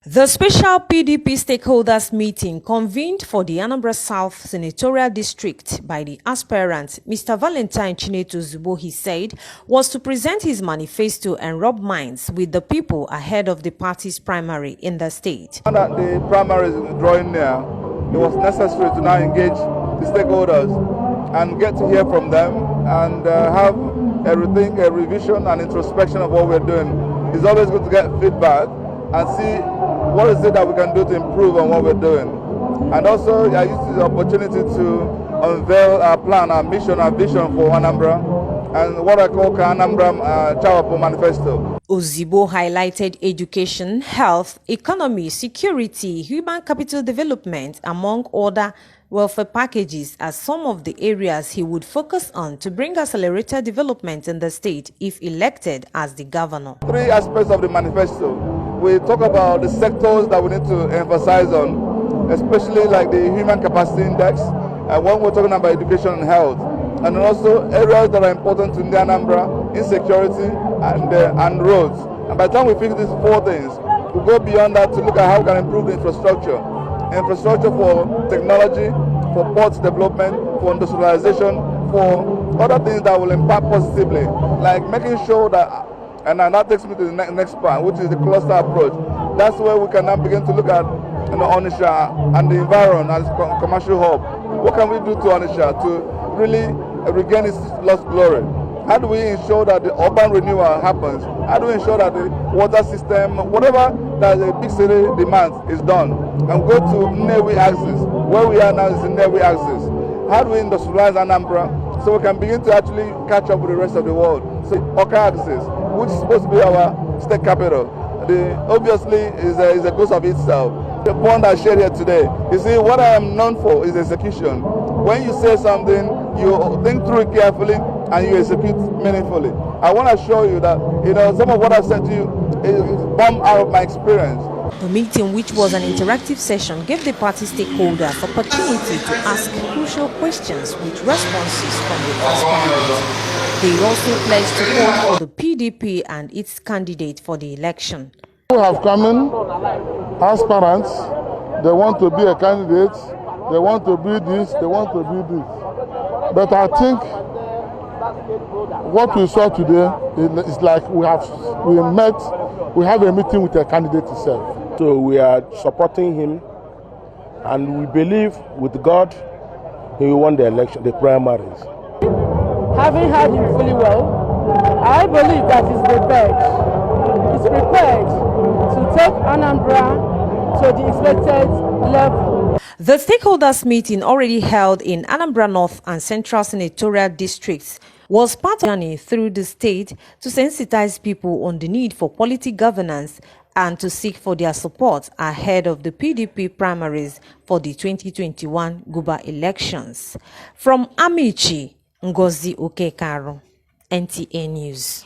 The special PDP stakeholders meeting convened for the Anambra South senatorial district by the aspirant, Mr. Valentine Ozigbo, he said, was to present his manifesto and rub minds with the people ahead of the party's primary in the state. Now that the primary is drawing near, it was necessary to now engage the stakeholders and get to hear from them and have a revision and introspection of what we're doing. It's always good to get feedback and see what is it that we can do to improve on what we're doing. And also, I used the opportunity to unveil our plan, our mission, our vision for Anambra, and what I call Ka Anambra Chawapu Manifesto. Ozigbo highlighted education, health, economy, security, human capital development, among other welfare packages as some of the areas he would focus on to bring accelerated development in the state if elected as the governor. Three aspects of the manifesto. We talk about the sectors that we need to emphasize on, especially like the human capacity index, and when we're talking about education and health, and also areas that are important to Ndi Anambra, insecurity and roads. And by the time we fix these four things, we go beyond that to look at how we can improve the infrastructure for technology, for ports development, for industrialization, for other things that will impact positively, like making sure that, and that takes me to the next part, which is the cluster approach. That's where we can now begin to look at Onitsha and the environment as a commercial hub. What can we do to Onitsha to really regain its lost glory? How do we ensure that the urban renewal happens? How do we ensure that the water system, whatever that the big city demands, is done? And go to Nnewi axis. Where we are now is the Nnewi axis. How do we industrialize Anambra so we can begin to actually catch up with the rest of the world? So Oka axis, which is supposed to be our state capital, obviously is a ghost of itself. The point I shared here today, you see, what I am known for is execution. When you say something, you think through it carefully and you execute meaningfully. I want to show you that some of what I've said to you is born out of my experience. The meeting, which was an interactive session, gave the party stakeholders opportunity to ask crucial questions with responses from the aspirants. They also pledged support for the PDP and its candidate for the election. People have come in, aspirants, they want to be a candidate, they want to be this, they want to be this. But I think what we saw today is like we have a meeting with the candidate itself. So we are supporting him, and we believe with God he will win the election, the primaries. Having heard him fully well, I believe that he's prepared to take Anambra to the expected level. The stakeholders meeting, already held in Anambra North and Central senatorial districts, was part of a journey through the state to sensitize people on the need for quality governance and to seek for their support ahead of the PDP primaries for the 2021 Guba elections. From Amichi, Ngozi Okekaro, NTA News.